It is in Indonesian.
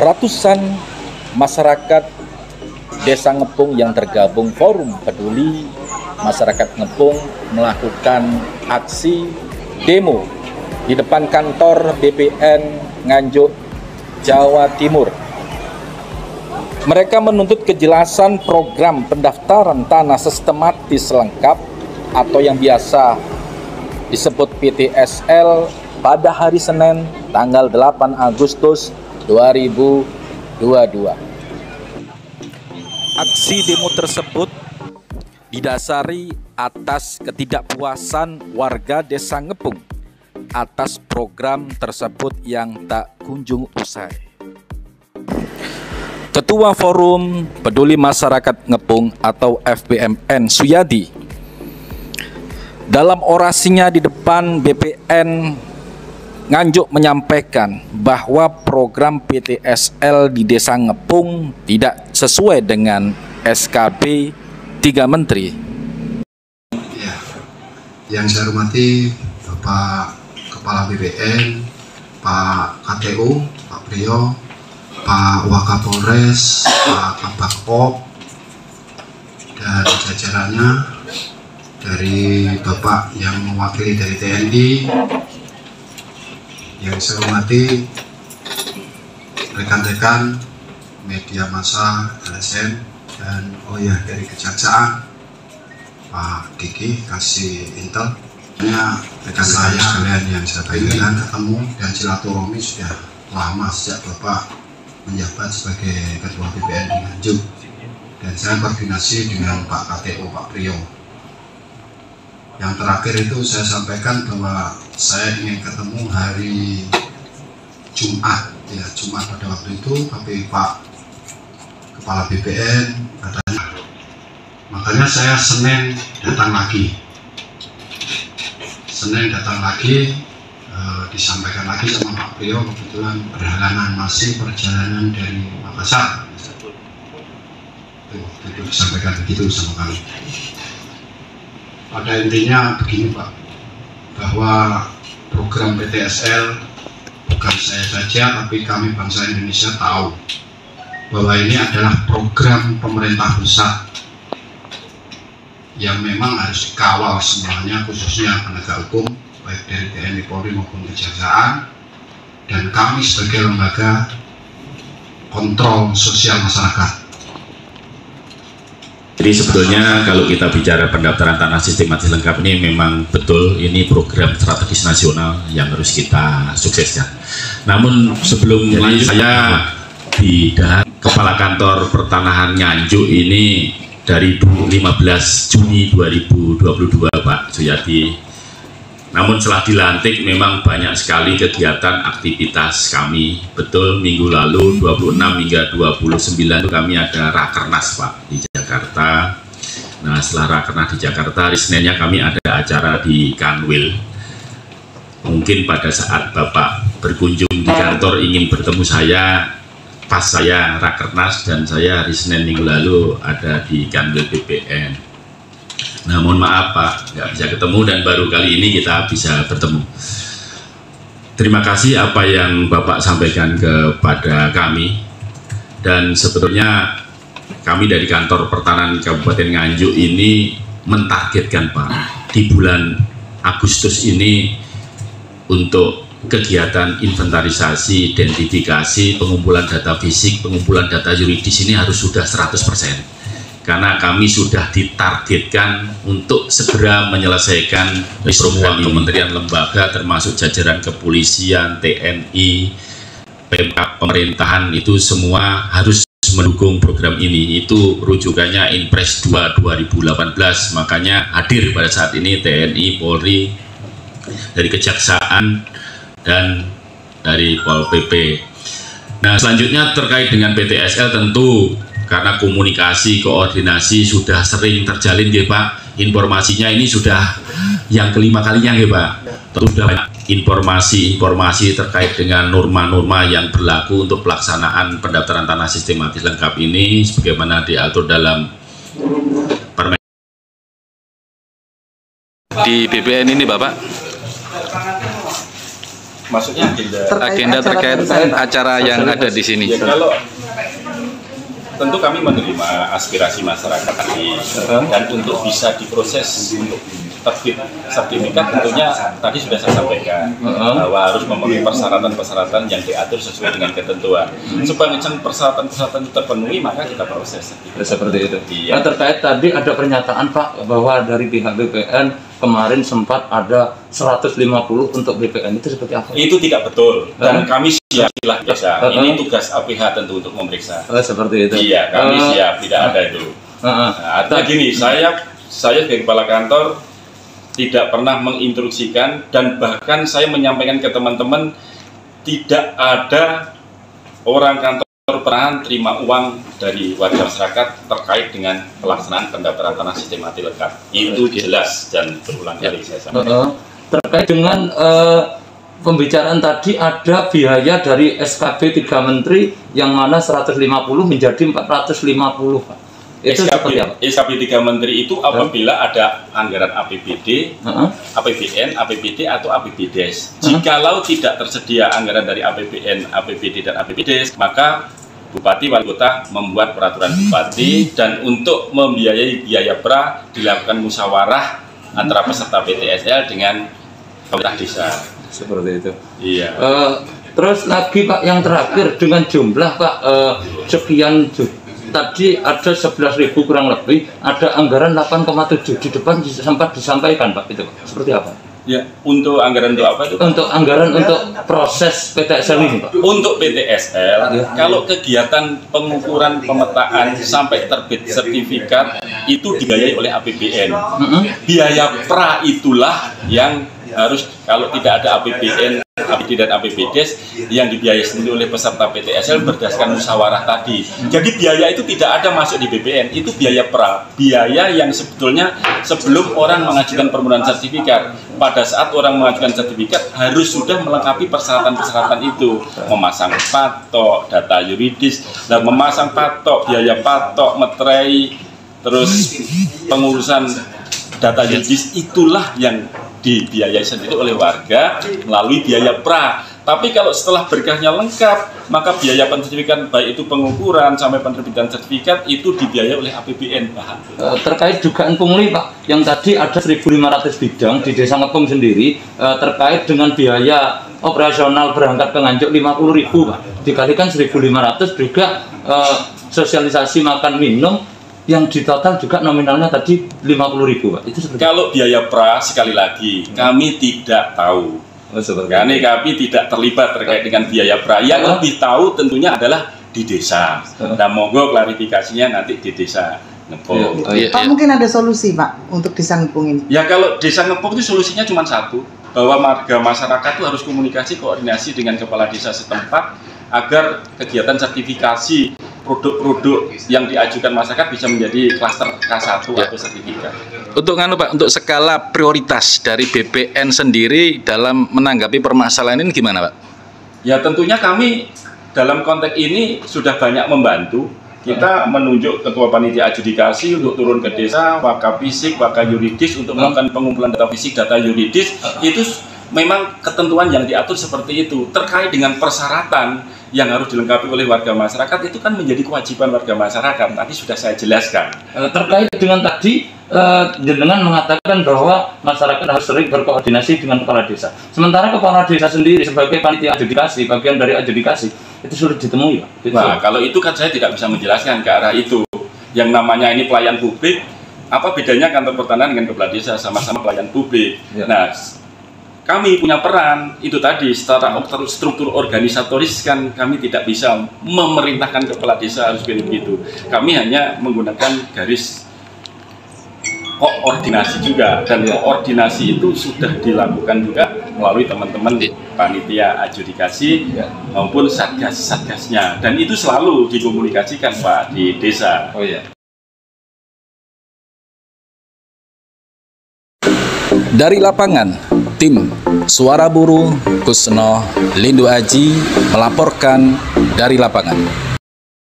Ratusan masyarakat Desa Ngepung yang tergabung Forum Peduli Masyarakat Ngepung melakukan aksi demo di depan kantor BPN Nganjuk, Jawa Timur. Mereka menuntut kejelasan program pendaftaran tanah sistematis lengkap atau yang biasa disebut PTSL pada hari Senin tanggal 8 Agustus 2022. Aksi demo tersebut didasari atas ketidakpuasan warga Desa Ngepung atas program tersebut yang tak kunjung usai. Ketua Forum Peduli Masyarakat Ngepung atau FPMN Suyadi dalam orasinya di depan BPN Nganjuk menyampaikan bahwa program PTSL di Desa Ngepung tidak sesuai dengan SKB 3 Menteri. Ya, yang saya hormati Bapak Kepala BPN, Pak KTU, Pak Priyo, Pak Wakapolres, Pak Kabakop, dan jajarannya, dari Bapak yang mewakili dari TNI, yang saya hormati rekan-rekan media massa, LSM, dan dari Kejaksaan, Pak Diki kasih intel. Rekan saya sekalian yang saya ingin ketemu dan silaturahmi sudah lama sejak Bapak menjabat sebagai Ketua BPN di Nganjuk, dan saya koordinasi dengan Pak KTO, Pak Priyo. Yang terakhir itu saya sampaikan bahwa saya ingin ketemu hari Jumat, ya Jumat pada waktu itu, tapi Pak Kepala BPN katanya, makanya saya Senin datang lagi. Disampaikan lagi sama Pak Priyo, kebetulan berhalangan masih perjalanan dari Makassar. Itu disampaikan begitu sama kami. Pada intinya begini Pak, bahwa program PTSL bukan saya saja, tapi kami bangsa Indonesia tahu bahwa ini adalah program pemerintah pusat yang memang harus dikawal semuanya, khususnya penegak hukum, baik dari TNI, Polri maupun Kejaksaan, dan kami sebagai lembaga kontrol sosial masyarakat. Jadi sebetulnya kalau kita bicara pendaftaran tanah sistematis lengkap ini memang betul ini program strategis nasional yang harus kita sukseskan. Namun sebelum lanjut, saya di Kepala Kantor Pertanahan Nganjuk ini dari 15 Juni 2022 Pak Suyadi. Namun setelah dilantik memang banyak sekali kegiatan aktivitas kami. Betul, minggu lalu 26 hingga 29 itu kami ada Rakernas Pak di Jakarta. Nah setelah Rakernas di Jakarta, hari Seninnya kami ada acara di Kanwil. Mungkin pada saat Bapak berkunjung di kantor ingin bertemu saya, pas saya Rakernas, dan saya hari Senin minggu lalu ada di Kanwil BPN. Nah mohon maaf Pak, nggak bisa ketemu dan baru kali ini kita bisa bertemu. Terima kasih apa yang Bapak sampaikan kepada kami, dan sebetulnya kami dari Kantor Pertanahan Kabupaten Nganjuk ini mentargetkan Pak di bulan Agustus ini untuk kegiatan inventarisasi, identifikasi, pengumpulan data fisik, pengumpulan data yuridis ini harus sudah 100%. Karena kami sudah ditargetkan untuk segera menyelesaikan semua kementerian lembaga termasuk jajaran kepolisian, TNI, Pemkab, pemerintahan itu semua harus mendukung program ini. Itu rujukannya Inpres 2 2018, makanya hadir pada saat ini TNI, Polri, dari Kejaksaan, dan dari Pol PP. Nah selanjutnya terkait dengan PTSL tentu karena komunikasi, koordinasi sudah sering terjalin ya Pak, informasinya ini sudah yang kelima kalinya ya Pak. Sudah banyak informasi terkait dengan norma-norma yang berlaku untuk pelaksanaan pendaftaran tanah sistematis lengkap ini sebagaimana diatur dalam Permen di BPN ini Bapak. Maksudnya agenda terkait acara yang ada di sini. Ya, kalau tentu kami menerima aspirasi masyarakat tadi dan untuk bisa diproses untuk terbit sertifikat tentunya tadi sudah saya sampaikan bahwa harus memenuhi persyaratan-persyaratan yang diatur sesuai dengan ketentuan. Sepanjang persyaratan-persyaratan itu terpenuhi maka kita proses. Seperti itu. Iya. Nah, terkait tadi ada pernyataan Pak bahwa dari pihak BPN kemarin sempat ada 150 untuk BPN, itu seperti apa? Itu tidak betul dan kami siap biasa. Ini tugas APH tentu untuk memeriksa. Seperti itu. Iya, kami siap, tidak ada itu. Artinya gini, saya sebagai kepala kantor tidak pernah menginstruksikan dan bahkan saya menyampaikan ke teman-teman tidak ada orang kantor pernah terima uang dari warga masyarakat terkait dengan pelaksanaan pendaftaran tanah sistematis lengkap. Itu jelas dan berulang kali saya sampaikan. Terkait dengan pembicaraan tadi ada biaya dari SKB 3 Menteri yang mana 150 menjadi 450 Pak. Itu seperti apa? SKB 3 Menteri itu apabila ada anggaran APBD, APBN, APBD atau APBDes. Jikalau tidak tersedia anggaran dari APBN, APBD dan APBDes, maka Bupati Wali Kota membuat peraturan Bupati dan untuk membiayai biaya pra dilakukan musyawarah antara peserta PTSL dengan pemerintah desa. Seperti itu. Iya. Terus lagi Pak yang terakhir dengan jumlah Pak sekian juta. Tadi ada 11.000 kurang lebih, ada anggaran 8,7 di depan sempat disampaikan Pak, itu Pak. Seperti apa? Ya, untuk anggaran untuk apa itu? Untuk anggaran untuk proses PTSL ini Pak. Untuk PTSL, kalau kegiatan pengukuran pemetaan sampai terbit sertifikat itu dibiayai oleh APBN. Biaya pra itulah yang harus, kalau tidak ada APBN, APBD dan APBDes yang dibiayai sendiri oleh peserta PTSL berdasarkan musyawarah tadi. Jadi biaya itu tidak ada masuk di BPN, itu biaya pra, biaya yang sebetulnya sebelum orang mengajukan permohonan sertifikat. Pada saat orang mengajukan sertifikat harus sudah melengkapi persyaratan-persyaratan itu, memasang patok, data yuridis, dan memasang patok, biaya patok, meterai, terus pengurusan data yuridis, itulah yang dibiayai sendiri oleh warga melalui biaya pra. Tapi kalau setelah berkahnya lengkap, maka biaya pensertifikat baik itu pengukuran sampai penerbitan sertifikat itu dibiayai oleh APBN bahan. Terkait dugaan pungli Pak, yang tadi ada 1.500 bidang di Desa Ngepung sendiri, terkait dengan biaya operasional berangkat ke Nganjuk 50.000 Pak, dikalikan 1.500 juga sosialisasi makan minum yang di total juga nominalnya tadi 50.000 Pak. Itu seperti kalau biaya pra sekali lagi kami tidak tahu. Karena kami tidak terlibat terkait dengan biaya pra. Yang lebih tahu tentunya adalah di desa. Nah, monggo klarifikasinya nanti di desa Ngepung. Pak, mungkin ada solusi Pak untuk desa Ngepung ini? Ya, kalau desa Ngepung itu solusinya cuma satu, bahwa warga masyarakat itu harus komunikasi koordinasi dengan kepala desa setempat agar kegiatan sertifikasi produk-produk yang diajukan masyarakat bisa menjadi klaster K1 atau sertifikat. Untuk Pak, untuk skala prioritas dari BPN sendiri dalam menanggapi permasalahan ini gimana Pak? Ya, tentunya kami dalam konteks ini sudah banyak membantu. Kita menunjuk ketua panitia adjudikasi untuk turun ke desa, waka fisik, waka yuridis untuk melakukan pengumpulan data fisik, data yuridis. Itu memang ketentuan yang diatur seperti itu. Terkait dengan persyaratan yang harus dilengkapi oleh warga masyarakat itu kan menjadi kewajiban warga masyarakat. Tadi sudah saya jelaskan. Terkait dengan tadi jenengan mengatakan bahwa masyarakat harus sering berkoordinasi dengan kepala desa. Sementara kepala desa sendiri sebagai panitia adjudikasi, bagian dari adjudikasi, itu sulit ditemui Pak. Nah, kalau itu kan saya tidak bisa menjelaskan ke arah itu. Yang namanya ini pelayan publik, apa bedanya kantor pertanahan dengan kepala desa? Sama-sama pelayan publik. Nah, kami punya peran itu tadi secara struktur organisatoris kan kami tidak bisa memerintahkan kepala desa harus begitu. Kami hanya menggunakan garis koordinasi juga, dan koordinasi itu sudah dilakukan juga melalui teman-teman panitia adjudikasi maupun satgas-satgasnya, dan itu selalu dikomunikasikan Pak di desa. Dari lapangan, tim Suara Buruh Kusno Lindu Aji melaporkan dari lapangan.